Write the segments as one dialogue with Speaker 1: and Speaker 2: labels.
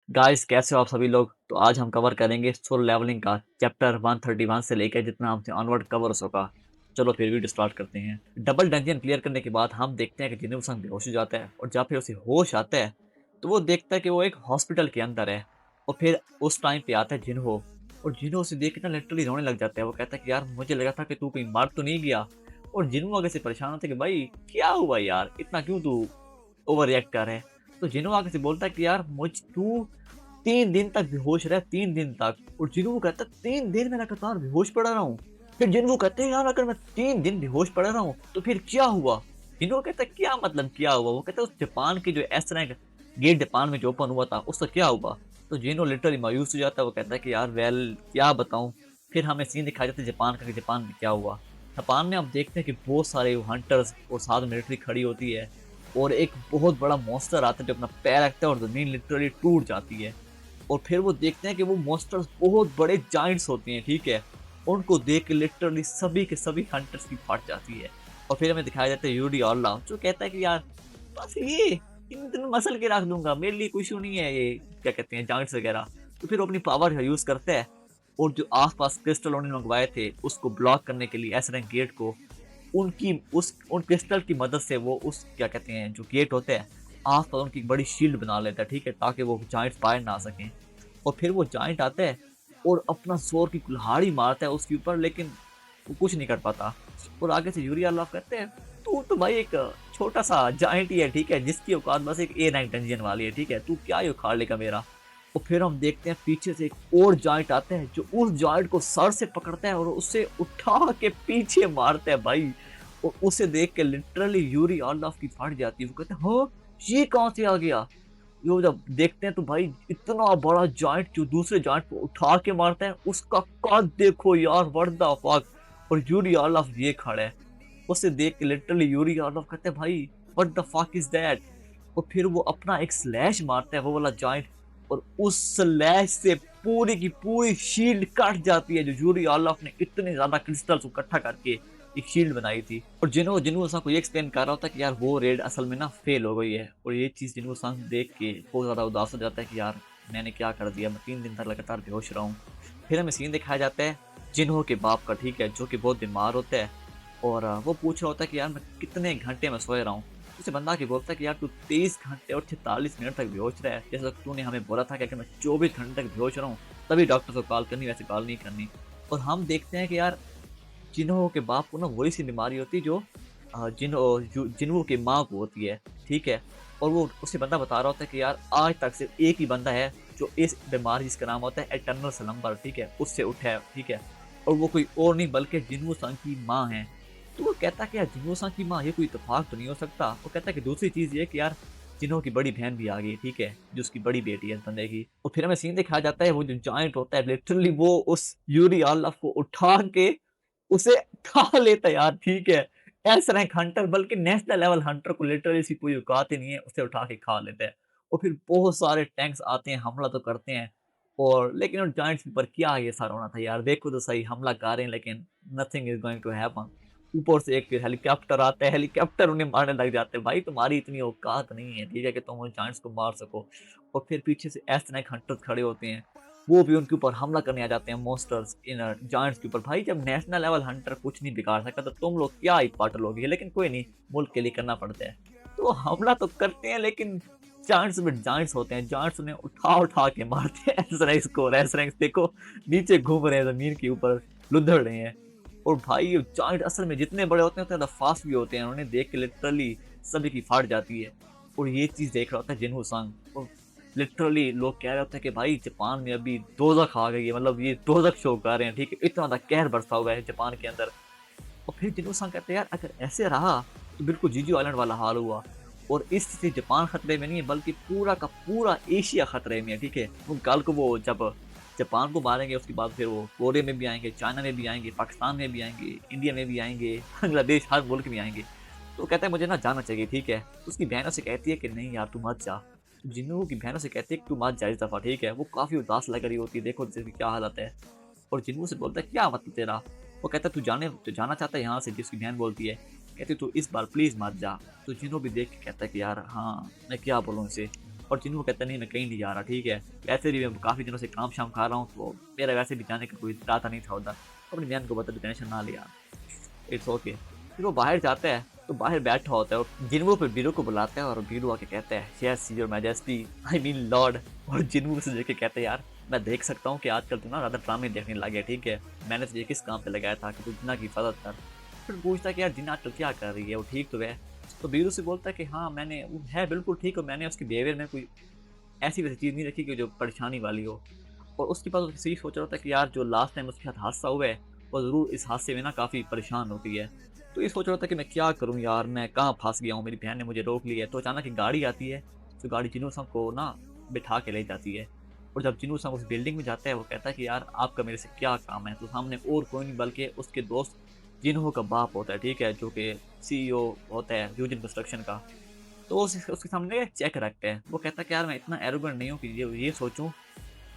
Speaker 1: Guys कैसे हो आप सभी लोग। तो आज हम कवर करेंगे सोल लेवलिंग का चैप्टर 131 से लेकर जितना हमसे ऑनवर्ड कवर हो सका। चलो फिर वीडियो स्टार्ट करते हैं। डबल डंजन क्लियर करने के बाद हम देखते हैं कि जिन्हों संग बेहोश हो जाता है और जब फिर उसे होश आता है तो वो देखता है कि वो एक हॉस्पिटल के अंदर है। और फिर उस टाइम पे आता है जिन्हो, और जिन्हो उसे देख के ना लिटरली रोने लग जाता है। वो कहता है कि यार मुझे लगा था कि तू कहीं मार तो नहीं गया। और जिन्हो आगे से परेशान होता है कि भाई क्या हुआ यार, इतना क्यों तू ओवर रिएक्ट कर रहा है। तो जिन्हो आगे से बोलता है कि यार मुझ तू 3 दिन तक बेहोश रहा, 3 दिन तक। और जिन्हों कहता है 3 दिन मैं लगातार बेहोश पड़ा रहा हूँ। फिर जिन्हों कहते हैं यार अगर मैं 3 दिन बेहोश पड़ा रहा हूँ तो फिर क्या हुआ। जिन्हों कहता है क्या मतलब क्या हुआ। वो कहता है उस जापान की जो एस रैंक गेट जापान में जो ओपन हुआ था उसका क्या हुआ। तो जिन्हों लिटरली मायूस हो जाता है। वो कहता है कि यार वेल क्या बताऊं। फिर हमें सीन दिखाया जाता है जापान का कि जापान में क्या हुआ। जापान में हम देखते हैं कि बहुत सारे हंटर्स और साथ मिलिट्री खड़ी होती है। और एक बहुत बड़ा मॉन्स्टर आता है जो अपना पैर रखता है और जमीन लिटरली टूट जाती है। और फिर वो देखते हैं कि वो मॉन्स्टर्स बहुत बड़े जाइंट्स होते हैं, ठीक है। उनको देख के लिटरली सभी के सभी हंटर्स की फट जाती है। और फिर हमें दिखाया जाता है यूरी ऑल्ला जो कहता है कि यार बस ये इन दिन मसल के रख दूंगा, मेरे लिए कोई इशू नहीं है ये क्या कहते हैं जाइंट्स वगैरह। तो फिर वो अपनी पावर का यूज करता है और जो आसपास क्रिस्टल उन्होंने मंगवाए थे उसको ब्लॉक करने के लिए एस रैंक गेट को उन क्रिस्टल की मदद से वो उस क्या कहते हैं जो गेट होते हैं आस पास उनकी एक बड़ी शील्ड बना लेता है, ठीक है, ताकि वो जाइंट्स बाहर ना आ सकें। और फिर वो जाइंट आता है और अपना जोर की कुल्हाड़ी मारता है उसके ऊपर, लेकिन वो कुछ नहीं कर पाता। और आगे से यूरी अल्लाह कहते हैं तू तो भाई एक छोटा सा जाइंट ही है, ठीक है, जिसकी औकात बस एक ए रैंक डंजन वाली है, ठीक है, तू क्या ही उखाड़ लेगा मेरा। और फिर हम देखते हैं पीछे से एक और जाइंट आता है जो उस जाइंट को सर से पकड़ता है और उसे उठा के पीछे मारता है भाई। और उसे देख के लिटरली यूरी अल्लाह की फट जाती है। वो कहते हैं हाँ ये कहाँ से आ गया। यो जब देखते हैं तो भाई इतना बड़ा जॉइंट जो दूसरे जॉइंट को उठा के मारता है उसका कद देखो यार, व्हाट द फक। और यूरी ऑलफ ये खड़ा है। उसे देख के लिटरली यूरी ऑलफ कहते हैं भाई what the fuck is that. और फिर वो अपना एक स्लैश मारता है वो वाला जॉइंट, और उस स्लैश से पूरी की पूरी शील्ड कट जाती है जो यूरी ऑलफ ने इतने ज्यादा क्रिस्टल्स इकट्ठा करके एक शील्ड बनाई थी। और जिन्हों जिन्हों सांग को ये एक्सप्लेन कर रहा होता है कि यार वो रेड असल में ना फेल हो गई है। और ये चीज़ जिन्हों सांग देख के बहुत ज़्यादा उदास हो जाता है कि यार मैंने क्या कर दिया, मैं 3 दिन तक लगातार बेहोश रहा हूँ। फिर हमें सीन दिखाया जाता है जिन्हों के बाप का, ठीक है, जो कि बहुत बीमार होता है। और वो पूछ रहा होता है कि यार मैं कितने घंटे में सोए रहा हूँ। उसे बंदा के बोलता है कि यार तू 23 घंटे और 46 मिनट तक बेहोश रहा है, जैसा तूने हमें बोला था कि अगर मैं 24 घंटे तक बेहोश रहा हूँ तभी डॉक्टर को कॉल करनी, वैसे कॉल नहीं करनी। और हम देखते हैं कि यार जिन्हों के बाप को ना वही सी बीमारी होती है जो जिन्हों की माँ को होती है, ठीक है। और वो उसे बंदा बता रहा होता है कि यार आज तक सिर्फ एक ही बंदा है जो इस बीमारी जिसका नाम होता है एटर्नल स्लम्बर, ठीक है, उससे उठा है, ठीक है। और वो कोई और नहीं बल्कि जिन्हों सांग की माँ है। तो वो कहता है कि यार जिन्हों सांग की माँ ये कोई इतफाक तो नहीं हो सकता। वो कहता है कि दूसरी चीज़ ये कि यार जिन्हों की बड़ी बहन भी आ गई, ठीक है, जो उसकी बड़ी बेटी है इस बंदे की। और फिर हमें सीन दिखाया जाता है वो जो जॉइंट होता है लिटरली वो उस यूरी ऑलफ को उठा के उसे खा लेता है यार, ठीक है। एस रैंक हंटर बल्कि नेशनल लेवल हंटर को लिटरली इसकी कोई औकात ही नहीं है, उसे उठा के खा लेता है। और फिर बहुत सारे टैंक्स आते हैं, हमला तो करते हैं। और लेकिन उन जायंट्स के ऊपर क्या ये सारा होना था यार, देखो तो सही, हमला कर रहे हैं लेकिन nothing is going to happen. ऊपर से एक फिर हेलीकॉप्टर आता है, हेलीकॉप्टर उन्हें मारने लग जाते हैं। भाई तुम्हारी इतनी औकात नहीं है, ठीक है, कि तुम उन जायंट्स को मार सको। और फिर पीछे से एस रैंक हंटर्स खड़े होते हैं, वो भी उनके ऊपर हमला करने आ जाते हैं मॉन्स्टर्स इन जायंट्स के ऊपर। भाई जब नेशनल लेवल हंटर कुछ नहीं बिगाड़ सकता तो तुम लोग क्या ही पाटल लोगे, लेकिन कोई नहीं, मुल्क के लिए करना पड़ता है। तो हमला तो करते हैं लेकिन जायंट्स में जायंट्स होते हैं, जायंट्स उन्हें उठा उठा के मारते हैं। एस रैंक्स को, एस रैंक्स देखो नीचे घूम रहे हैं जमीन के ऊपर, लुढ़क रहे हैं। और भाई ये जायंट असल में जितने बड़े होते हैं उतने ज्यादा फास्ट भी होते हैं। उन्हें देख के लिटरली सभी की फाट जाती है। और ये चीज देख रहा होता है जिन्हो सांग। और लिटरली लोग कह रहे होते हैं कि भाई जापान में अभी दोजख आ गई है, मतलब ये दोजख शो कर रहे हैं, ठीक है, इतना ज्यादा कहर बरसा हुआ है जापान के अंदर। और फिर जिन्हों सांग कहते हैं यार अगर ऐसे रहा तो बिल्कुल जीजू आइलैंड वाला हाल हुआ। और इस से जापान खतरे में नहीं है बल्कि पूरा का पूरा एशिया खतरे में है, ठीक है। वो कल को वो जब जापान को मारेंगे उसके बाद फिर वो कोरिया में भी आएंगे, चाइना में भी आएंगे, पाकिस्तान में भी आएंगे, इंडिया में भी आएंगे, बांग्लादेश, हर मुल्क में आएंगे। तो कहता है मुझे ना जाना चाहिए, ठीक है। तो उसकी बहनों से कहती है कि नहीं यार तू मत जा। तो जिन्हों की बहनों से कहती है कि तू मत जा इस दफ़ा, ठीक है। वो काफ़ी उदास लग रही होती है, देखो जैसे क्या हालत है। और जिन्हों से बोलता है क्या मतलब तेरा। वो कहता है तू जाना चाहता है यहाँ से। जिसकी बहन बोलती है, कहती तू इस बार प्लीज़ मत जा। तो जिन्हों भी देख के कहता है कि यार हाँ मैं क्या बोलूँ इसे। और जिन्हों कहता नहीं मैं कहीं नहीं जा रहा, ठीक है, वैसे भी मैं काफ़ी दिनों से काम शाम खा रहा हूँ, तो मेरा वैसे भी जाने का कोई इरादा नहीं था उधर। अपनी बहन को बता, टेंशन ना लिया, इट्स ओके। फिर वो बाहर जाता है, तो बाहर बैठा होता है और जिन्हों फिर बीरू को बुलाता है और बीरू आके कहता है yes your majesty, I mean Lord. और जिन्हों उसे देख के कहते हैं यार मैं देख सकता हूँ कि आजकल तू ना ज़्यादा ड्रामे देखने लगे, ठीक है, मैंने तुझे किस काम पे लगाया था कि तू जिन्ना की हिफाजत कर। फिर पूछता है कि यार जिन्ना आजकल क्या कर रही है, वो ठीक तो है। तो बीरू से बोलता है कि हाँ मैंने, वो है बिल्कुल ठीक, और मैंने उसके बिहेवियर में कोई ऐसी वैसी चीज़ नहीं रखी कि जो परेशानी वाली हो। और उसके बाद उससे सोच रहा था कि यार जो लास्ट टाइम उसके साथ हादसा हुआ है, वो ज़रूर इस हादसे में ना काफ़ी परेशान होती है। तो ये सोच रहा था कि मैं क्या करूँ यार, मैं कहाँ फंस गया हूँ, मेरी बहन ने मुझे रोक लिया है। तो अचानक एक गाड़ी आती है, जो गाड़ी जिन्हों संग को ना बिठा के ले जाती है। और जब जिन्हों संग उस बिल्डिंग में जाता है, वो कहता है कि यार आपका मेरे से क्या काम है। तो सामने और कोई नहीं बल्कि उसके दोस्त जिन्हों का बाप होता है, ठीक है, जो कि CEO होता है यूजन कंस्ट्रक्शन का। तो वो उसके सामने चेक रखते हैं। वो कहता है कि यार मैं इतना एरोगेंट नहीं हूँ कि ये सोचूं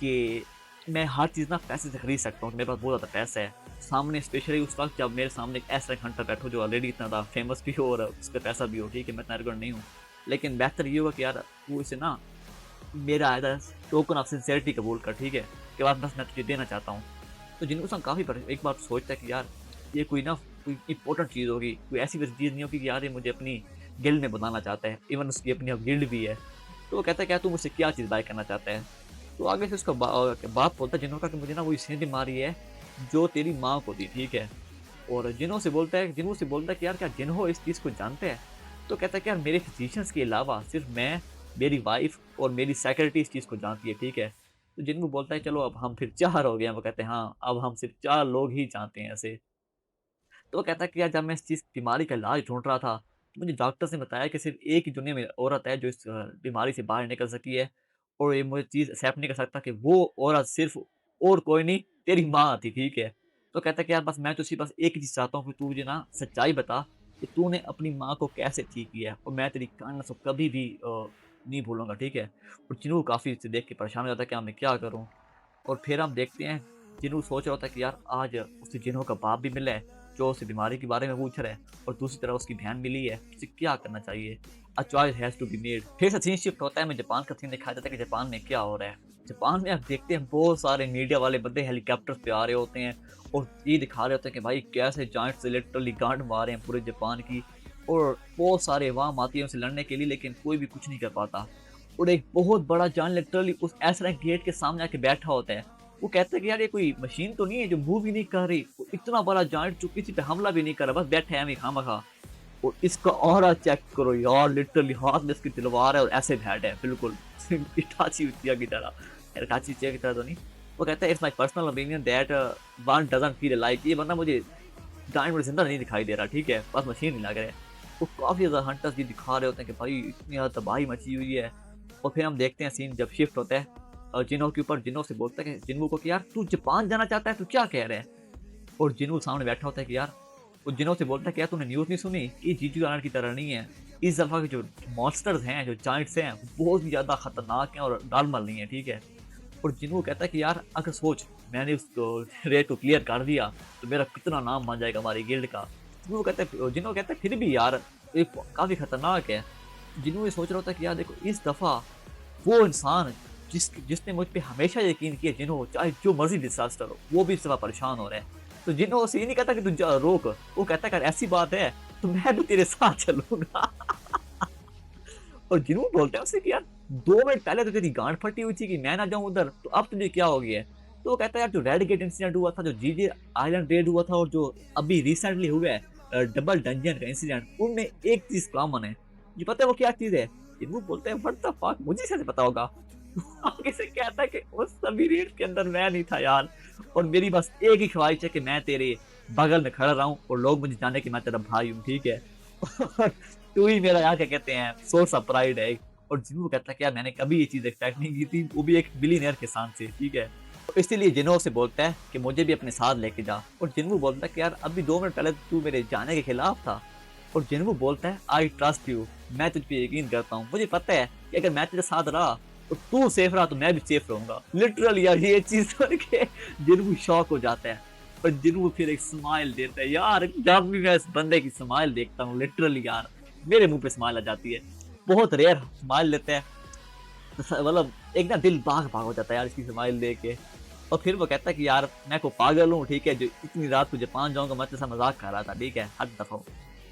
Speaker 1: कि मैं हर चीज़ ना पैसे से खरीद सकता हूँ, मेरे पास बहुत ज़्यादा पैसा है। सामने स्पेशली उस वक्त जब मेरे सामने एक ऐसा हंटर बैठो जो ऑलरेडी इतना ज़्यादा फेमस भी हो और उस पर पैसा भी हो, ठीक है, मैं इतना एरोगेंट नहीं हूँ। लेकिन बेहतर ये होगा कि यार तू इसे ना मेरा एज टोकन ऑफ सिंसेरिटी कबूल कर, ठीक है, कि बाद बस मैं तुझे देना चाहता हूँ। तो जिनको संग काफ़ी एक बार सोचता है कि यार ये कोई ना कोई इंपॉर्टेंट चीज़ होगी, कोई ऐसी वैसी चीज़ नहीं होगी कि यार ये मुझे अपनी गिल्ड में बनाना चाहता है, इवन उसकी अपनी गिल्ड भी है। तो वो कहता है क्या तू मुझसे क्या चीज़ बाय करना चाहता है। तो आगे से उसका बाप बोलता है जिन्हों का कि मुझे ना वही सेंध बीमारी है जो तेरी माँ को थी, ठीक है। और जिन्हों से बोलता है कि यार क्या जिन्हों इस चीज़ को जानते हैं। तो कहता है कि यार मेरे फिजिशियंस के अलावा सिर्फ मैं, मेरी वाइफ और मेरी सेक्रेटरी इस चीज़ को जानती है, ठीक है। तो जिन्हों बोलता है चलो अब हम फिर 4 हो गए हैं। वो कहते हैं हाँ अब हम सिर्फ 4 लोग ही जानते हैं ऐसे। तो वो कहता है कि यार जब मैं इस चीज़ बीमारी का इलाज ढूँढ रहा था, तो मुझे डॉक्टर्स ने बताया कि सिर्फ़ एक ही दुनिया में औरत है जो इस बीमारी से बाहर निकल सकी है। और ये मुझे चीज़ एक्सेप्ट नहीं कर सकता कि वो औरत सिर्फ़ और कोई नहीं तेरी माँ थी, ठीक है। तो कहता है कि यार बस मैं तुझसे बस एक ही चीज़ चाहता हूँ कि तू मुझे ना सच्चाई बता कि तूने अपनी माँ को कैसे ठीक किया है, और मैं तेरी काइंडनेस को कभी भी नहीं भूलूँगा, ठीक है। और चिन्नू काफ़ी इसे देख के परेशान हो जाता है कि अब मैं क्या करूँ? और फिर हम देखते हैं जिन्हों सोच रहा होता है कि यार आज उसे जिन्हों का बाप भी मिला है जो उसे बीमारी के बारे में पूछ रहा है, और दूसरी तरफ उसकी बहन मिली है, उसे क्या करना चाहिए। A choice has to be made. फिर से सीन शिफ्ट होता है, हमें जापान का सीन दिखाया जाता है कि जापान में क्या हो रहा है। जापान में आप देखते हैं बहुत सारे मीडिया वाले बंदे हेलीकॉप्टर पे आ रहे होते हैं और ये दिखा रहे होते हैं कि भाई कैसे जाइंट से लिटरली गांड मार रहे हैं पूरे जापान की। और बहुत सारे अवाम आती है उनसे लड़ने के लिए, लेकिन कोई भी कुछ नहीं कर पाता। और एक बहुत बड़ा जान लिटरली उस एस रैंक गेट के सामने आके बैठा होता है। वो कहता है कि यार ये कोई मशीन तो नहीं है जो मूव भी नहीं कर रही, वो इतना बड़ा जायंट जो किसी पे हमला भी नहीं कर रहा, बस बैठे हैं खामखा। और इसका ऑरा चेक करो यार, लिटरली हाथ में इसकी तलवार है और ऐसे हेड है बिल्कुल इटाची उचिया की तरह, इटाची उचिया की तरह तो नहीं। वो कहता है it's my personal opinion that one doesn't feel like, ये बंदा मुझे जायंट में जिंदा नहीं दिखाई दे रहा, ठीक है, बस मशीन नहीं लग रहा है। वो काफ़ी ज़्यादा हंटर्स भी दिखा रहे होते हैं कि भाई इतनी ज़्यादा तबाही मची हुई है। और फिर हम देखते हैं सीन जब शिफ्ट होता है और जिन्हों के ऊपर, जिन्हों से बोलता है कि जिन्हों को कि यार तू जापान जाना चाहता है, तू क्या कह रहा है। और जिन्हों सामने बैठा होता है कि यार, वो जिन्हों से बोलता है कि यार तूने न्यूज़ नहीं सुनी, ये जीजू आनंद की तरह नहीं है। इस दफ़ा के जो मॉन्स्टर्स हैं, जो जाइंट्स हैं, बहुत ही ज़्यादा खतरनाक हैं और नॉर्मल नहीं है, ठीक है। और जिन्हों कहता है कि यार अगर सोच मैंने उसको रेट को क्लियर कर दिया तो मेरा कितना नाम बन जाएगा हमारी गिल्ड का। जिन्हों कहता है फिर भी यार ये काफ़ी खतरनाक है। जिन्हों ये सोच रहा होता है कि यार देखो इस दफ़ा वो इंसान जिसने मुझ पे हमेशा यकीन किया, जिन्हों चाहे जो मर्जी डिजास्टर हो, वो भी इस दफा परेशान हो रहा है। तो जिन्हों से ये नहीं कहता कि तू रोक, वो कहता है अगर ऐसी बात है तो मैं भी तेरे साथ चलूंगा और जिन्हों बोलते हैं उससे कि यार 2 मिनट पहले तो तेरी गांड फटी हुई थी कि मैं ना जाऊं उधर, तो अब तुझे क्या हो गया है। तो वो कहता है यार जो रेड गेट इंसिडेंट हुआ था, जो जीजे आइलैंड रेड हुआ था, और जो अभी रिसेंटली हुआ है डबल डंजन का इंसिडेंट, उनमें एक चीज कॉमन है। ये पता है वो क्या चीज है। जिन्हों बोलते हैं व्हाट द फक, मुझे कैसे पता होगा आगे से कहता है कि उस सभी रेट के अंदर मैं नहीं था यार, और मेरी बस एक ही ख्वाहिश है कि मैं तेरे बगल में खड़ा रहूं और लोग मुझे जाने कि मैं तेरा भाई हूँ, ठीक है और तू ही मेरा यहाँ क्या कहते हैं सोर्स ऑफ प्राइड है। और जिन्हों कहता है कि यार मैंने कभी ये चीज एक्सपेक्ट नहीं की थी, वो भी एक बिलीनियर के साथ से, ठीक है। तो इसीलिए जिन्हों से बोलता है कि मुझे भी अपने साथ लेके जा, और जिन्हों बोलता है कि यार अभी 2 मिनट पहले तू मेरे जाने के खिलाफ था। और जिन्हों बोलता है आई ट्रस्ट यू, मैं तुझ पे यकीन करता हूँ, मुझे पता है कि अगर मैं तेरे साथ रहा तो तू सेफ रहा तो मैं भी सेफ रहूंगा। लिटरली यार ये चीज सुन के जिन्हों शॉक हो जाता है, और जिन्हों फिर एक स्माइल देता है। यार जब भी मैं इस बंदे की स्माइल देखता हूँ, लिटरली यार मेरे मुंह पे स्माइल आ जाती है। बहुत रेयर स्माइल लेता है, तो मतलब एक ना दिल बाग बाग हो जाता है यार इसकी स्माइल देख के। और फिर वो कहता है कि यार मैं को पागल हूँ, ठीक है, जो इतनी रात को जापान जाऊँगा, मैं तेरे साथ मज़ाक कर रहा था, ठीक है, हट दफ़ा हो।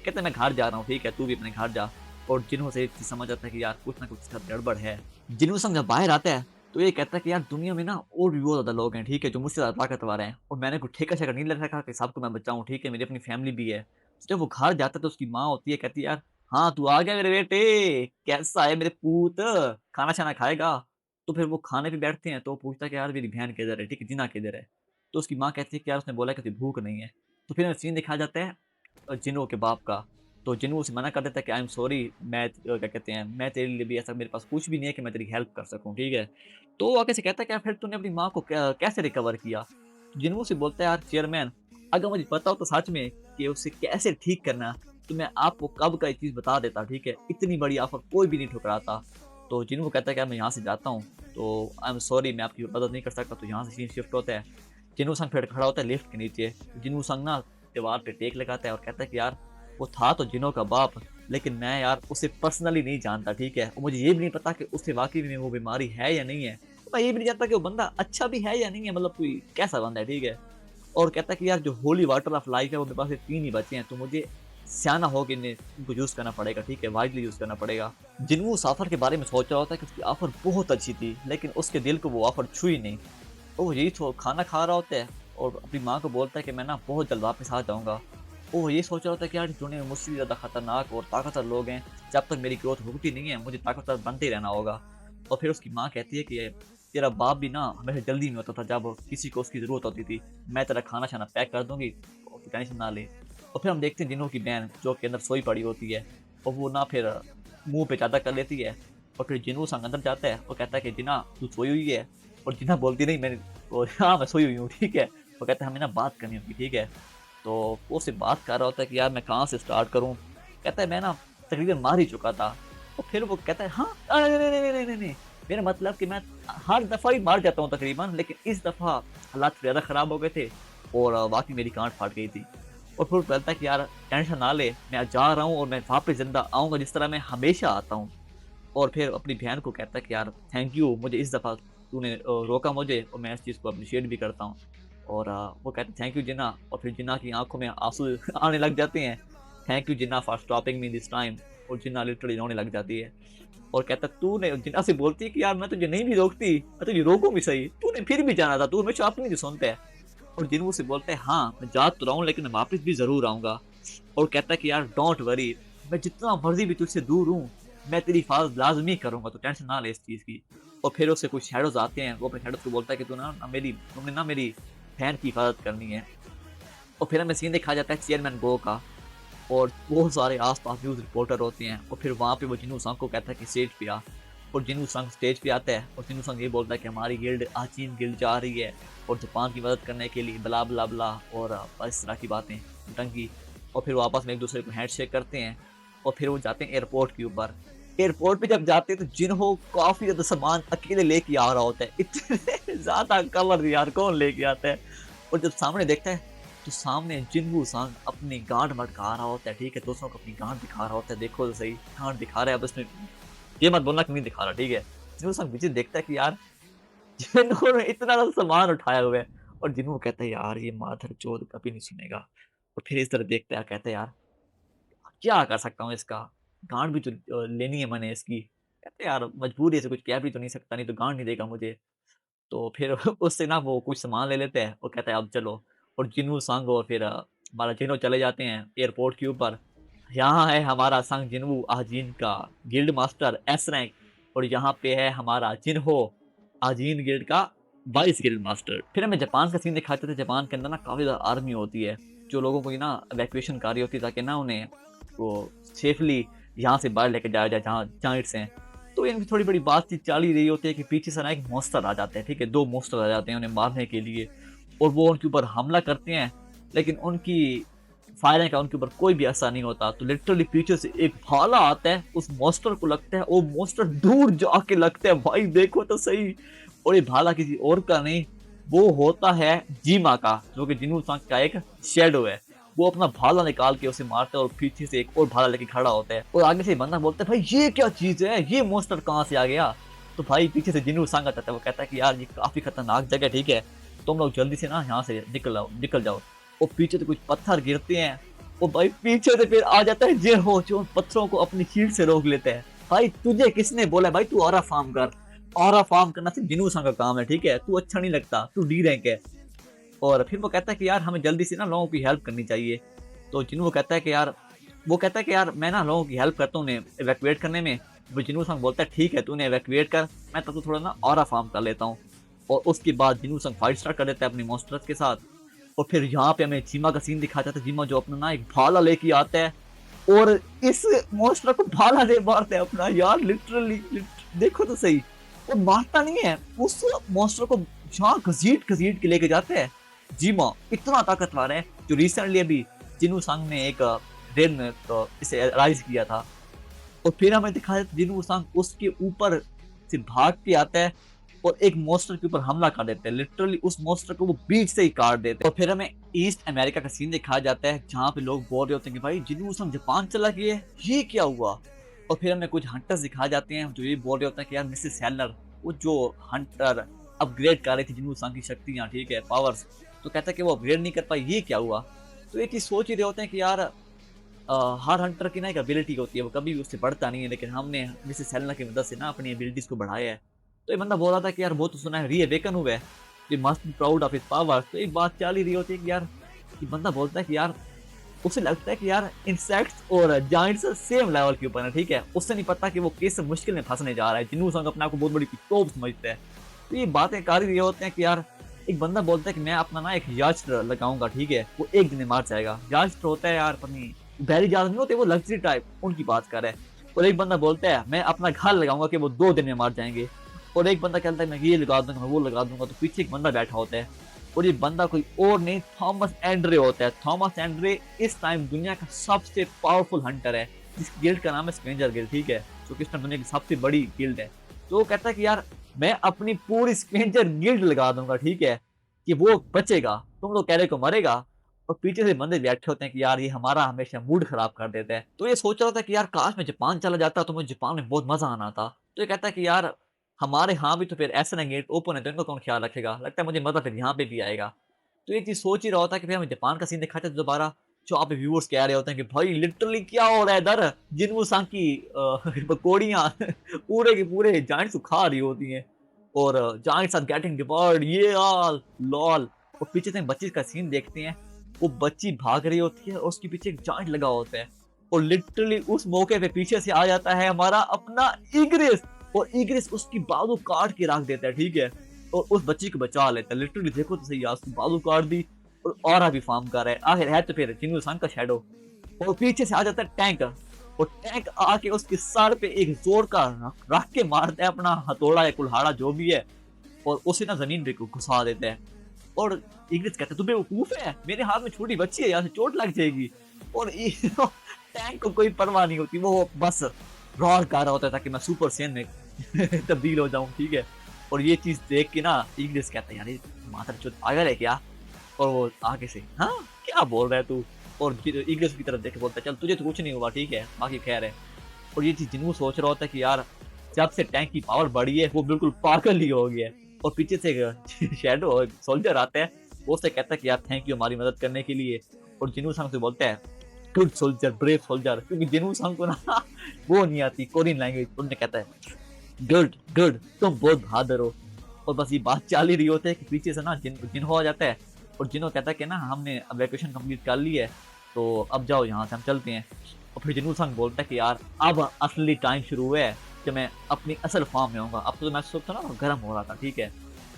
Speaker 1: कहता है मैं घर जा रहा हूँ, ठीक है, तू भी अपने घर जा। और जिन्हों से एक चीज़ समझ आता है कि यार कुछ ना कुछ इसका गड़बड़ है। जिन्हों संग जब बाहर आता है, तो ये कहता है कि यार दुनिया में ना और भी बहुत ज़्यादा लोग हैं, ठीक है, जो मुझसे ज़्यादा ताकतवर हैं और मैंने कोई ठेका-शेका नहीं ले रखा कि सबको मैं बचाऊँ, ठीक है, मेरी अपनी फैमिली भी है। जब वो घर जाता है तो उसकी माँ होती है, कहती है यार हाँ, तू आ गया मेरे बेटे, कैसा है मेरे पूत, खाना-शाना खाएगा? तो फिर वो खाने पे बैठते हैं, तो वो पूछता है कि यार मेरी बहन किधर है? ठीक है, जिन्ना किधर है? तो उसकी माँ कहती है कि यार उसने बोला कि तुझे भूख नहीं है। तो फिर सीन दिखाया जाता है जिन्नो के बाप का। तो जिन्नो उसे मना कर देता है कि आई एम सॉरी, मैं क्या कहते हैं, मैं तेरे लिए भी ऐसा मेरे पास कुछ भी नहीं है कि मैं तेरी हेल्प कर सकूँ, ठीक है? तो वो आगे से कहता है कि यार फिर तूने अपनी माँ को कैसे रिकवर किया? जिन्नो से बोलता है यार चेयरमैन, अगर मुझे पता होता सच में कि उसे कैसे ठीक करना, तो मैं आपको कब का ये चीज़ बता देता, ठीक है? इतनी बड़ी ऑफ़र कोई भी नहीं ठुकराता। तो जिन्हों कहता है कि यार मैं यहाँ से जाता हूँ, तो आई एम सॉरी मैं आपकी मदद नहीं कर सकता, तो यहाँ से सीन शिफ्ट होता है। जिन्हों संग फिर खड़ा होता है लिफ्ट के नीचे, जिन्हों संग ना दीवार पे टेक लगाता है और कहता है कि यार वो था तो जिन्हों का बाप, लेकिन मैं यार उसे पर्सनली नहीं जानता, ठीक है? और मुझे ये भी नहीं पता कि उसे वाक़ई में वो बीमारी है या नहीं है। मैं ये भी नहीं जानता कि वो बंदा अच्छा भी है या नहीं है, मतलब कोई कैसा बंदा है, ठीक है? और कहता है कि यार जो होली वाटर ऑफ लाइफ है वो मेरे पास 3 ही बचे हैं, तो मुझे सियाना होके इन्हें इनको यूज़ करना पड़ेगा, ठीक है? वाइज़ली यूज़ करना पड़ेगा। जिन्हों उस ऑफ़र के बारे में सोच रहा होता है कि उसकी ऑफ़र बहुत अच्छी थी, लेकिन उसके दिल को वो ऑफ़र छुई नहीं। तो वो यही खाना खा रहा होता है और अपनी माँ को बोलता है कि मैं ना बहुत जल्द वापस आ जाऊँगा। वो ये सोच रहा होता है कि यार इस दुनिया में मुझसे भी ज़्यादा खतरनाक और ताकतवर लोग हैं, जब तक मेरी ग्रोथ रुकती नहीं है, मुझे ताकतवर बनते ही रहना होगा। और फिर उसकी माँ कहती है कि तेरा बाप भी ना हमेशा जल्दी में होता था, जब किसी को उसकी ज़रूरत होती थी। मैं तेरा खाना-शाना पैक कर दूँगी, तो तू टेंशन ना ले। और फिर हम देखते हैं जिन्हों की बहन जो कि अंदर सोई पड़ी होती है और वो ना फिर मुँह पे चादर कर लेती है और फिर जिन्हों संग अंदर जाता है, वो कहता है कि जिन्ना तू सोई हुई है? और जिन्ना बोलती नहीं मैंने वो हाँ, मैं सोई हुई हूँ, ठीक है। वो कहता है हमें ना बात करनी होगी, ठीक है। तो वो उससे बात कर रहा होता है कि यार मैं कहाँ से स्टार्ट करूँ? कहता है मैं ना तकरीबन मार ही चुका था। और फिर वो कहता है हाँ, नहीं, नहीं, नहीं, नहीं, नहीं, नहीं। मेरा मतलब कि मैं हर दफ़ा ही मार जाता हूँ तकरीबन, लेकिन इस दफ़ा हालात ज़्यादा ख़राब हो गए थे और वाक़ई मेरी गाँठ फट गई थी। और फिर बोलता है कि यार टेंशन ना ले, मैं जा रहा हूँ और मैं वापस ज़िंदा आऊँगा जिस तरह मैं हमेशा आता हूँ। और फिर अपनी बहन को कहता है कि यार थैंक यू, मुझे इस दफ़ा तूने रोका मुझे और मैं इस चीज़ को अप्रिशिएट भी करता हूँ। और वो कहते हैं थैंक यू जिन्ना, और फिर जिन्ना की आँखों में आँसू आने लग जाते हैं। Thank you Jinnah for stopping me this time, और जिन्ना लिटरली रोने लग जाती है। और कहता है तूने, जिन्ना से बोलती है कि यार मैं तुझे नहीं भी रोकती, मैं तुझे रोकूँ भी सही, तूने फिर भी जाना था, तू हमेशा अपनी नहीं सुनता है। और जिन्हों से बोलता है हाँ, मैं जा तो रहा हूँ लेकिन मैं वापस भी ज़रूर आऊँगा। और कहता है कि यार डोंट वरी, मैं जितना मर्ज़ी भी तुझसे दूर हूँ, मैं तेरी हिफ़ाज़त लाज़मी करूँगा, तो टेंशन ना ले इस चीज़ की। और फिर उससे कुछ शैडोज़ आते हैं, वो अपने शैडोज़ को बोलता है कि तुमने ना मेरी बहन की हिफ़ाज़त करनी है। और फिर हमें सीन दिखाया जाता है चेयरमैन गो का, और बहुत सारे आस-पास न्यूज़ रिपोर्टर होते हैं और फिर वहाँ पे वो जिन्नू सांग को कहता है कि स्टेज पे आ। और जिन्नू सांग स्टेज पे आता है और जिन्नू सांग ये बोलता है कि हमारी गिल्ड आचीन गिल्ड जा रही है और जापान की मदद करने के लिए ब्ला ब्ला ब्ला, और इस तरह की बातें टंकी। और फिर वो आपस में एक दूसरे को हैंडशेक करते हैं और फिर वो जाते हैं एयरपोर्ट के ऊपर। एयरपोर्ट पे जब जाते हैं तो जिन्हो काफ़ी ज़्यादा सामान अकेले लेके आ रहा होता है। इतने ज़्यादा कवर यार कौन लेके आता है? और जब सामने देखता है तो सामने जिन्हों सांग अपनी गांड मटका रहा होता है, ठीक है, दूसरों को अपनी गांड दिखा रहा होता है, देखो तो सही गांड दिखा रहा है, अब इसमें ये मत बोलना कि नहीं दिखा रहा, ठीक है। जिन्हों सांग विजय देखता है कि यार जिन्हों ने इतना ज़्यादा सामान उठाया हुआ है, और जिन्हों कहता है यार ये माधरचोद कभी नहीं सुनेगा। और फिर इस तरह देखता है, कहता है यार क्या कर सकता हूँ इसका? गांड भी तो लेनी है मैंने इसकी। कहते हैं यार मजबूरी है, इसे कुछ कह भी तो नहीं सकता, नहीं तो गांड नहीं देगा मुझे। तो फिर उससे ना वो कुछ सामान ले लेते हैं और कहता है अब चलो। और जिन्हों संग और फिर हमारा जिन्हों चले जाते हैं एयरपोर्ट के ऊपर। यहाँ है हमारा संग जिन्हों आजीन का गिल्ड मास्टर एस रैंक, और यहाँ पे है हमारा जिन्हो आजीन गिल्ड का वाइस गिल्ड मास्टर। फिर हमें जापान का सीन दिखाते थे। जापान के अंदर ना काफ़ी ज़्यादा आर्मी होती है जो लोगों को ना इवैक्यूएशन कर रही होती है, ताकि ना उन्हें वो सेफली यहाँ से बाहर लेके जाया जाए जहाँ जाइंट्स हैं। तो इनकी थोड़ी बड़ी बातचीत चल ही रही होती है कि पीछे से ना एक मॉन्स्टर आ जाते हैं, ठीक है, 2 मॉन्स्टर आ जाते हैं उन्हें मारने के लिए, और वो उनके ऊपर हमला करते हैं, लेकिन उनकी फायरिंग का उनके ऊपर कोई भी असर नहीं होता। तो लिटरली पीछे से एक भाला आता है, उस मॉन्स्टर को लगता है, वो मॉन्स्टर दूर जाके लगता है, भाई देखो तो सही। और ये भाला किसी और का नहीं, वो होता है जीमा का, जो कि जिन्हों सांग का एक शेडो है। वो अपना भाला निकाल के उसे मारता है और पीछे से एक और भाला लेके खड़ा होता है, और आगे से बंदा बोलता है भाई ये क्या चीज है, ये मॉन्स्टर कहाँ से आ गया? तो भाई पीछे से जिन्नू सांग आता है, वो कहता है कि यार ये काफी खतरनाक जगह, ठीक है तुम लोग जल्दी से ना यहाँ से निकल जाओ। और पीछे से कुछ पत्थर गिरते हैं, और भाई पीछे से फिर आ जाता है जेहो, जो उन पत्थरों को अपनी शील्ड से रोक लेते हैं। भाई तुझे किसने बोला भाई तू ऑरा फार्म कर? ऑरा फार्म करना सिर्फ जिन्नू सांग का काम है, ठीक है तू अच्छा नहीं लगता, तू डी रैंक है। और फिर वो कहता है कि यार हमें जल्दी से ना लोगों की हेल्प करनी चाहिए। तो जिन्नू कहता है कि यार, वो कहता है कि यार मैं ना लोगों की हेल्प करता हूँ उन्हें इवैक्यूएट करने में। वो जिन्नू संग बोलता है ठीक है तू उन्हें इवैक्यूएट कर, मैं तब तो थोड़ा ना ऑरा फार्म कर लेता हूँ। और उसके बाद जिन्नू संग फाइट स्टार्ट कर देता है अपने मॉन्स्टर्स के साथ। और फिर यहाँ पे हमें जीमा का सीन दिखाया जाता है, जीमा जो अपना ना एक भाला लेके आता है और इस मॉन्स्टर को भाला दे मारता है अपना। यार लिटरली देखो तो सही, वो मारता नहीं है, उस मॉन्स्टर को जहाँ घसीट घसीट के लेके जाते हैं। जीमा इतना ताकतवर है, जो रिसेंटली अभी जिन्नू सांग ने एक रेड में तो इसे राइज किया था। और फिर हमें दिखाया जिन्नू सांग उसके ऊपर से भाग के आता है और एक मॉन्स्टर के ऊपर हमला कर देते हैं। लिटरली उस मॉन्स्टर को वो बीच से ही काट देते हैं। और फिर हमें ईस्ट अमेरिका का सीन दिखाया जाता है, जहाँ पे लोग बोल रहे होते हैं कि भाई जिन्नू सांग जापान चला गया है, ये क्या हुआ। और फिर हमें कुछ हंटर्स दिखाए जाते हैं जो ये बोल रहे होते हैं कि यार मिसेस सेलर, वो जो हंटर अपग्रेड कर रही थी जिन्नू सांग की शक्तियाँ, ठीक है पावर्स, तो कहता है कि वो अपग्रेड नहीं कर पाई, ये क्या हुआ। तो ये चीज़ सोच ही रहे होते हैं कि यार हर हंटर की ना एक एबिलिटी होती है, वो कभी भी उससे बढ़ता नहीं है, लेकिन हमने मिसेस सेलेना की मदद से ना अपनी एबिलिटीज को बढ़ाया है। तो ये बंदा बोल रहा था कि यार वो तो सुना है रीअवेकन हुआ है, ये must be proud of his powers. तो एक बात चल ही रही होती है कि यार, ये बंदा बोलता है कि यार उसे लगता है कि यार इंसेक्ट्स और जायंट्स सेम लेवल के ऊपर है, ठीक है उससे नहीं पता कि वो किस मुश्किल में फंसने जा रहा है। जिन्नू सांग अपने आप को बहुत बड़ी तोप समझता है। तो ये बातें कर ही रहे होते हैं कि यार, एक बंदा बोलता है कि मैं अपना ना एक यास्टर लगाऊंगा, ठीक है वो एक दिन में मार जाएगा। यास्टर होता है यार अपनी बहरी जहाज नहीं होते, वो लग्जरी टाइप, उनकी बात कर रहा है। और एक बंदा बोलता है मैं अपना घर लगाऊंगा कि वो 2 दिन में मार जाएंगे। और एक बंदा कहता है मैं ये लगा दूंगा, मैं वो लगा दूंगा। तो पीछे एक बंदा बैठा होता है और ये बंदा कोई और नहीं, थॉमस एंड्रे होता है। थॉमस एंड्रे इस टाइम दुनिया का सबसे पावरफुल हंटर है, जिस गिल्ड का नाम है स्पेंजर गिल्ड, ठीक है जो कि इस टाइम दुनिया की सबसे बड़ी गिल्ड है। तो वो कहता है कि यार मैं अपनी पूरी स्पेंजर गिल्ड लगा दूंगा, ठीक है कि वो बचेगा, तुम लोग कह रहे को मरेगा। और पीछे से बंदे बैठे होते हैं कि यार ये हमारा हमेशा मूड खराब कर देता है। तो ये सोच रहा था कि यार काश मैं जापान चला जाता तो मुझे जापान में बहुत मजा आना था। तो ये कहता है कि यार हमारे यहाँ भी तो फिर ऐसे ना गेट ओपन है, तो इनको कौन ख्याल रखेगा, लगता है मुझे मजा फिर यहाँ पे भी आएगा। तो ये चीज सोच ही रहा होता है कि फिर हमें जापान का सीन दिखाते हैं दोबारा, जो आप व्यूअर्स कह रहे होते हैं कि भाई लिटरली क्या हो रहा है इधर, जिन्नू सांग की पकौड़ियाँ पूरे के पूरे जाइंट्स खा रही होती हैं और जाइंट्स आर गेटिंग डिवर्ड, ये ऑल लॉल। और पीछे से बच्ची का सीन देखते हैं, वो बच्ची भाग रही होती है और उसके पीछे एक जाइंट लगा होता है। और लिटरली उस मौके पे पीछे से आ जाता है हमारा अपना इग्रिस, और इग्रिस उसकी बाजू काट के रख देता है, ठीक है और उस बच्ची को बचा लेता है। लिटरली देखो तो सही यार, उसकी बाजू काट दी और ऑरा भी फार्म कर रहा है। आखिर है तो फिर जिन्नू सांग का शैडो। और पीछे से आ जाता है टैंक, और टैंक आके उसके सर पे एक जोर का रख के मारता है अपना हथौड़ा या कुल्हाड़ा जो भी है, और उसे ना जमीन पे घुसा देता है। और इंग्लिश कहते तुम्हें वकूफ है, मेरे हाथ में छोटी बच्ची है, यहाँ से चोट लग जाएगी। और टैंक को कोई परवाह नहीं होती, वो बस रॉर कर रहा होता है ताकि मैं सुपर सेन में तब्दील हो जाऊं, ठीक है। और ये चीज देख के ना इंग्लिश कहता है यार ये माता चोट पागल है क्या। और वो आगे से हाँ क्या बोल रहा है तू, और इंग्लिश की तरफ देख के बोलता है चल तुझे तो कुछ नहीं हुआ, ठीक है बाकी खैर है। और ये चीज जिन्नू सोच रहा होता है कि यार जब से टैंक की पावर बढ़ी है वो बिल्कुल पागल ही हो गया है। और पीछे से शैडो सोल्जर आता है, वो उससे कहता है कि यार थैंक यू हमारी मदद करने के लिए। और जिन्नू सांग से बोलता है गुड सोल्जर, ब्रेव सोल्जर, क्योंकि जिन्नू सांग को ना वो नहीं आती कोरियन लैंग्वेज। उन्होंने कहता है गुड गुड तुम बहुत बहादुर हो। और बस ये बात चल ही रही होती है कि पीछे से ना जिन्हो आ जाता है, और जिन्हो कहता है कि ना हमने अब वैकेशन कंप्लीट कर ली है तो अब जाओ यहाँ से हम चलते हैं। और फिर जिन्नू सांग बोलता है कि यार अब असली टाइम शुरू हुआ है कि मैं अपनी असल फॉर्म में आऊंगा। अब तो मैं सोचता ना गर्म हो रहा था, ठीक है।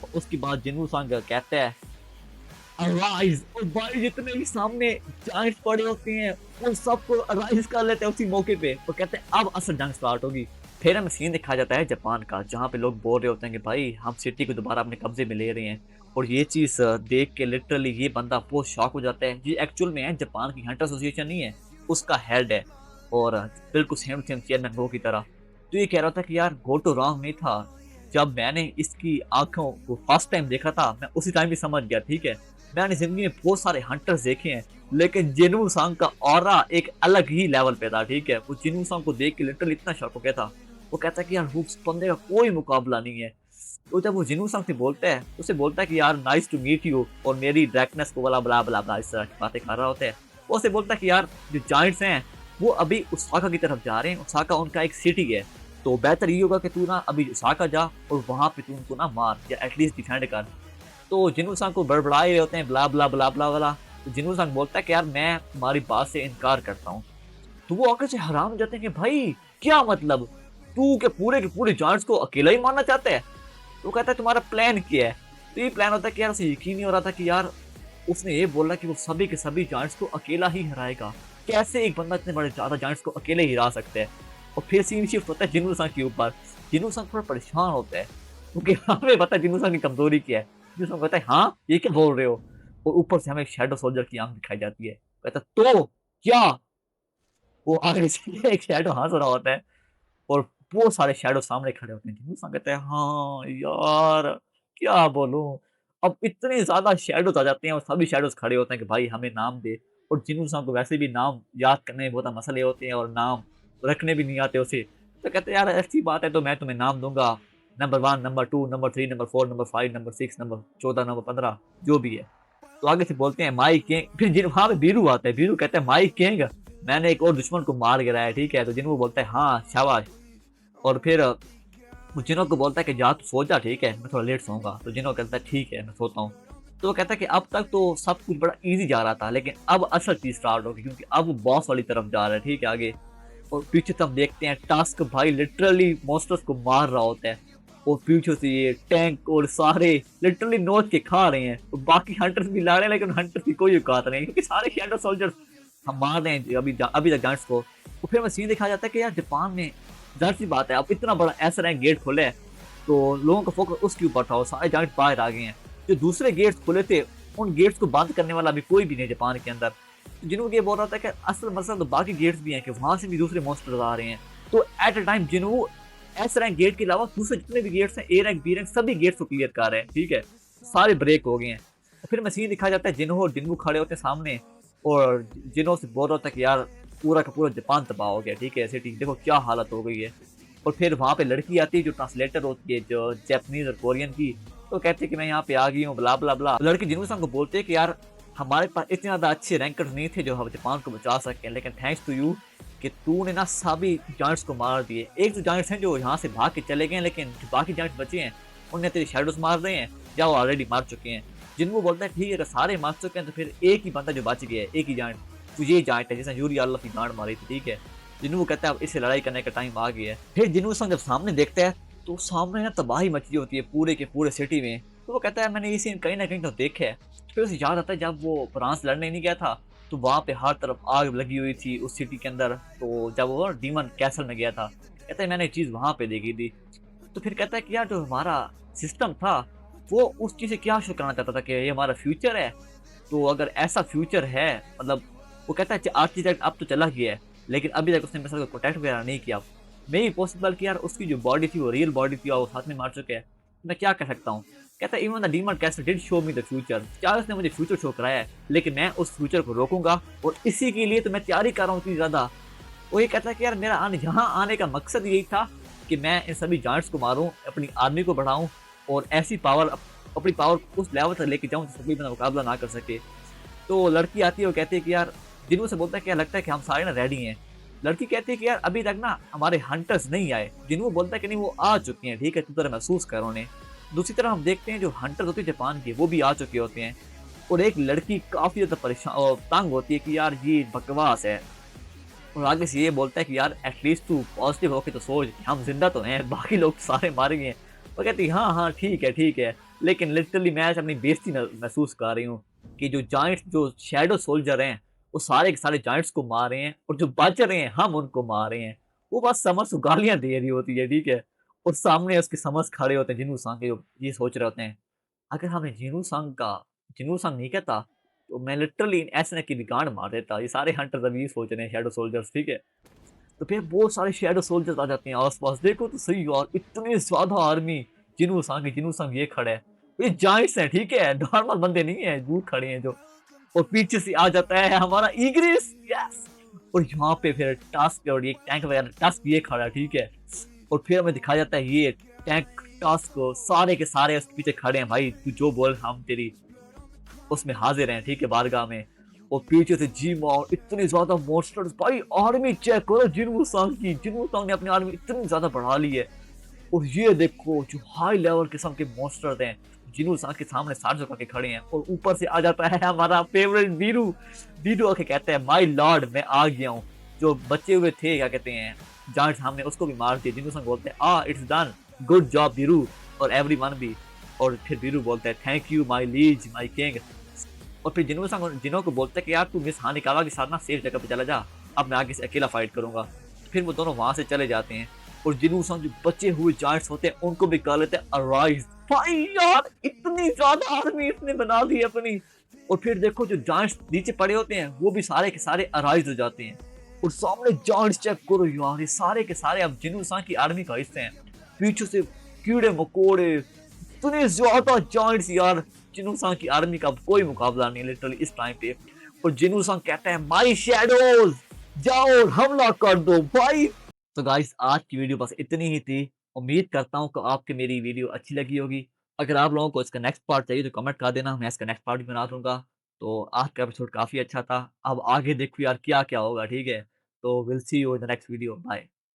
Speaker 1: और उसके बाद जिन्नू सांग कहता है अराइज, और भाई जितने भी सामने जायंट्स पड़े होते हैं उन सबको अराइज कर लेते हैं उसी मौके पे, और कहते हैं अब असल जंग स्टार्ट होगी। फिर हमें सीन दिखाया जाता है जापान का, जहाँ पे लोग बोल रहे होते हैं कि भाई हम सिटी को दोबारा अपने कब्जे में ले रहे हैं। और ये चीज़ देख के लिटरली ये बंदा बहुत शॉक हो जाता है। ये एक्चुअल में है जापान की हंटर एसोसिएशन नहीं है, उसका हेड है, और बिल्कुल सेम चेयरमैन गो की तरह। तो ये कह रहा था कि यार गो टू रॉन्ग नहीं था, जब मैंने इसकी आंखों को फर्स्ट टाइम देखा था मैं उसी टाइम भी समझ गया, ठीक है। मैंने जिंदगी में बहुत सारे हंटर्स देखे हैं, लेकिन जिन्नू सांग का ऑरा एक अलग ही लेवल पे था, ठीक है। वो जिन्नू सांग को देख के लिटरली इतना शॉक हो गया था। वो कहता है कि यार उस बंदे का कोई मुकाबला नहीं है। तो जब वो जिनू संग से बोलता है तो उसे बोलता है कि यार नाइस टू मीट यू और मेरी डार्कनेस को वाला बला बला बला इस तरह की बातें कर रहा होता है। वो उसे बोलता है कि यार जो जायंट्स हैं वो अभी ओसाका की तरफ जा रहे हैं, ओसाका उनका एक सिटी है, तो बेहतर ये होगा कि तू ना अभी ओसाका जा और वहां पे तू उनको ना मार या एटलीस्ट डिफेंड कर। तो जिनू संग को बड़बड़ाए हुए होते हैं ब्ला ब्ला ब्ला ब्ला वाला। तो जिनू संग बोलता है कि यार मैं तुम्हारी बात से इनकार करता हूँ। तो वो आकर से हैरान हो जाते हैं कि भाई क्या मतलब, तू के पूरे जायंट्स को अकेला ही मारना चाहता है। तो कहता है तुम्हारा प्लान क्या है। तो ये प्लान होता है कि यार उसे यकीन नहीं हो रहा था कि यार उसने ये बोला कि वो सभी के सभी जायंट्स को अकेला ही हराएगा। कैसे एक बंदा इतने बड़े ज्यादा जायंट्स को अकेले ही हरा सकता है। और फिर सीन शिफ्ट होता है जिनू संग के ऊपर। जिनू संग थोड़ा परेशान होता है क्योंकि हमें पता है जिनू संग की कमजोरी क्या है। जिनू संग कहता है हाँ ये क्या बोल रहे हो। और ऊपर से हमें शैडो सोल्जर की आंख दिखाई जाती है। कहता तो क्या, वो आगे से एक शैडो हंस रहा होता है और वो सारे शैडो सामने खड़े होते हैं। जिनू संग कहता है हाँ यार क्या बोलूं। अब इतने ज्यादा शैडोज आ जाते हैं और सभी शैडोज खड़े होते हैं कि भाई हमें नाम दे। और जिनू संग को वैसे भी नाम याद करने में बहुत मसले होते हैं और नाम रखने भी नहीं आते उसे। तो कहते हैं यार ऐसी बात है तो मैं तुम्हें नाम दूंगा, number 1, number 2, number 3, number 4, number 5, number 6, number 14, number 15 जो भी है। तो आगे से बोलते हैं माई किंग। फिर जिन वहां पे बीरू आता है। बीरू कहता है माई किंग मैंने एक और दुश्मन को मार गिराया ठीक है। तो जिन वो बोलता है हाँ शाबाश। और फिर वो जिनो को बोलता है कि जा तू सो जा ठीक है, मैं थोड़ा लेट सोऊंगा। तो जिनो कहता है ठीक है मैं सोता हूँ। तो वो कहता है कि अब तक तो सब कुछ बड़ा इजी जा रहा था लेकिन अब असल चीज स्टार्ट होगी क्योंकि अब वो बॉस वाली तरफ जा रहा है ठीक है आगे। और पीछे तो हम देखते हैं टास्क भाई लिटरली मॉन्स्टर्स को मार रहा होता है और पीछे से ये टैंक और सारे लिटरली नोच के खा रहे हैं। और बाकी हंटर्स भी ला रहे हैं लेकिन हंटर्स की कोई औकात नहीं क्योंकि सारे शैडो सोल्जर्स हम मार रहे हैं अभी तक जांट्स को। तो फिर हमें सीन दिखाया जाता है कि यार जापान में जाहिर सी बात है अब इतना बड़ा ऐसा रैंक गेट खोले है तो लोगों का फोकस उसके ऊपर था और सारे जाइंट बाहर आ गए हैं। जो दूसरे गेट्स खुले थे उन गेट्स को बंद करने वाला अभी कोई भी नहीं जापान के अंदर। तो जिन्हों ये बोल रहा था कि असल मसला तो बाकी गेट्स भी हैं कि वहां से भी दूसरे मॉन्स्टर्स आ रहे हैं। तो एट अ टाइम जिन्हों एस रैंक गेट के अलावा दूसरे जितने भी गेट्स हैं ए रैंक बी रैंक सभी गेट्स को क्लियर कर रहे हैं ठीक है, सारे ब्रेक हो गए हैं। तो फिर मशीन दिखाया जाता है जिन्हों और जिन्हों खड़े होते हैं सामने और जिन्हों से बोल रहा था कि यार पूरा का पूरा जापान तबाह हो गया ठीक है सिटी देखो क्या हालत हो गई है। और फिर वहाँ पे लड़की आती है जो ट्रांसलेटर होती है जो जैपनीज और कोरियन की। तो कहते हैं कि मैं यहाँ पे आ गई हूँ ब्ला ब्ला ब्ला। लड़की जिन्हों को बोलते हैं कि यार हमारे पास इतने ज्यादा अच्छे रैंकर्स नहीं थे जो हम जापान को बचा सके लेकिन थैंक्स टू यू कि तूने ना सभी जायंट्स को मार दिए। एक तो जायंट्स हैं जो यहाँ से भाग के चले गए लेकिन जो बाकी जायंट्स बचे हैं उन्हें तेरे शैडोज मार रहे हैं या वो ऑलरेडी मार चुके हैं। जिनको बोलता है ठीक है अगर सारे मार चुके हैं तो फिर एक ही बंदा जो बच गया है एक ही जायंट तो ये जायंट है जिसने यूरी अल्लाह की गांड मारी थी ठीक है। जिन्हों कहता है अब इससे लड़ाई करने का टाइम आ गया है। फिर जिन्हों जब सामने देखता है तो सामने ना तबाही मची होती है पूरे के पूरे सिटी में। तो वो कहता है मैंने ये सीन कहीं ना कहीं तो देखा है। फिर उसे याद आता है जब वो फ्रांस लड़ने नहीं गया था तो वहाँ पे हर तरफ आग लगी हुई थी उस सिटी के अंदर। तो जब वो डीमन कैसल में गया था कहता है मैंने चीज़ वहाँ पे देखी थी। तो फिर कहता है कि यार जो हमारा सिस्टम था वो उस चीज़ से क्या शो करना चाहता था कि ये हमारा फ्यूचर है। तो अगर ऐसा फ्यूचर है मतलब वो कहता है आर्किटेक्ट अब तो चला गया है लेकिन अभी तक उसने मेरे साथ प्रोटेक्ट वगैरह नहीं किया। मे भी पॉसिबल कि यार उसकी जो बॉडी थी वो रियल बॉडी थी और वो साथ में मार चुके हैं। मैं क्या कर सकता हूँ। कहता है even the demon castle did show me the future. क्या उसने मुझे फ्यूचर शो कराया है लेकिन मैं उस फ्यूचर को रोकूंगा और इसी के लिए तो मैं तैयारी कर रहा हूँ इतनी ज्यादा। वो ये कहता है कि यार मेरा यहाँ आने का मकसद यही था कि मैं इन सभी जायंट्स को मारूं अपनी आर्मी को बढ़ाऊं और ऐसी पावर अपनी पावर उस लेवल तक लेके जाऊं जिससे कोई मेरा मुकाबला ना कर सके। तो लड़की आती है और कहती है कि यार जिन्हों से बोलता है क्या लगता है कि हम सारे ना रेडी हैं। लड़की कहती है कि यार अभी तक ना हमारे हंटर्स नहीं आए। जिन्हों बोलता है कि नहीं वो आ चुके हैं ठीक है तू तरह महसूस कर उन्हें। दूसरी तरफ हम देखते हैं जो हंटर्स होते हैं जापान के वो भी आ चुके होते हैं और एक लड़की काफी ज्यादा परेशान और तंग होती है कि यार ये बकवास है। और आगे से ये बोलता है कि यार एटलीस्ट तू पॉजिटिव होके तो सोच हम जिंदा तो हैं बाकी लोग सारे मारे गए हैं। वो कहती है हाँ हाँ ठीक है लेकिन लिटरली मैं अपनी बेइज्जती महसूस कर रही हूँ कि जो जायंट्स जो शैडो सोल्जर हैं वो सारे के सारे जायंट्स को मार रहे हैं और जो बच रहे हैं हम उनको मार रहे हैं। वो बस समर्स को गालियां दे रही होती है ठीक है और सामने उसके समर्स खड़े होते हैं जिन्हों सांग के जो ये सोच रहे होते हैं अगर हमें जिन्हों सांग नहीं कहता तो मैं लिटरली ऐसे की भी गांड मार देता। ये सारे हंटर्स अभी सोच रहे हैं शैडो सोल्जर्स ठीक है। तो फिर बहुत सारे शैडो सोल्जर्स आ जाते हैं आसपास। देखो तो सही यार इतनी ज्यादा आर्मी जिन्हों सांग ये खड़ा है ये जायंट्स हैं ठीक है नॉर्मल बंदे नहीं है दूर खड़े हैं जो। और पीछे से आ जाता है हमारा ईग्रिस यस। और यहाँ पे फिर टास्क और ये टैंक वगैरह टास्क ये खड़ा ठीक है और फिर हमें दिखाया जाता है ये टैंक टास्क को, सारे के सारे उसके पीछे खड़े हैं भाई, तू जो बोल हम तेरी उसमें हाजिर हैं, ठीक है, बारगाह में। और पीछे से जीमा और इतनी ज्यादा मॉन्स्टर्स भाई, आर्मी चेक करो जिनवू सांग की, जिनवू सांग ने अपनी आर्मी इतनी ज्यादा बढ़ा ली है। और ये देखो जो हाई लेवल किस्म के मॉन्स्टर्स हैं, जिनवू सांग के सामने सार झुका के खड़े हैं। और ऊपर से आ जाता है हमारा फेवरेट वीरू। वीरू आके कहता है माय लॉर्ड मैं आ गया हूँ। जो बचे हुए थे क्या कहते हैं जाट, हमने उसको भी मार दिया। जिनवू सांग बोलते हैं it's done, good job Veeru, और एवरीवन भी। और फिर वीरू बोलता है thank you my lease my king. और फिर जिनों को बोलता है कि यार तू मिस हानिकावा के साथ ना सेफ जगह पे चला जा, अब मैं आगे से अकेला फाइट करूंगा। फिर वो दोनों वहां से चले जाते हैं। और जिनू संग जो बचे हुए जायंट्स होते हैं उनको भी कर लेते हैं अराइज। भाई यार इतनी ज्यादा आर्मी इसने बना दी है अपनी। और फिर देखो जो जायंट्स नीचे पड़े होते हैं वो भी सारे के सारे अराइज हो जाते हैं। और सामने जायंट्स चेक करो यार, ये सारे के सारे अब जिनू संग की आर्मी का हिस्से हैं। पीछे से कीड़े मकोड़े, इतने ज्यादा जायंट्स यार, जिनू सांग की आर्मी का कोई मुकाबला नहीं लिटरली इस टाइम पे। और जिनू सांग कहता है माय शैडोज जाओ और हमला कर दो भाई। तो गाइस आज की वीडियो बस इतनी ही थी। उम्मीद करता हूँ कि आपको मेरी वीडियो अच्छी लगी होगी। अगर आप लोगों को इसका नेक्स्ट पार्ट चाहिए तो कमेंट कर देना, मैं इसका नेक्स्ट पार्ट भी बना दूंगा। तो आज का एपिसोड काफी अच्छा था, अब आगे देखो यार क्या क्या होगा, ठीक है। तो will see you in the next video, bye.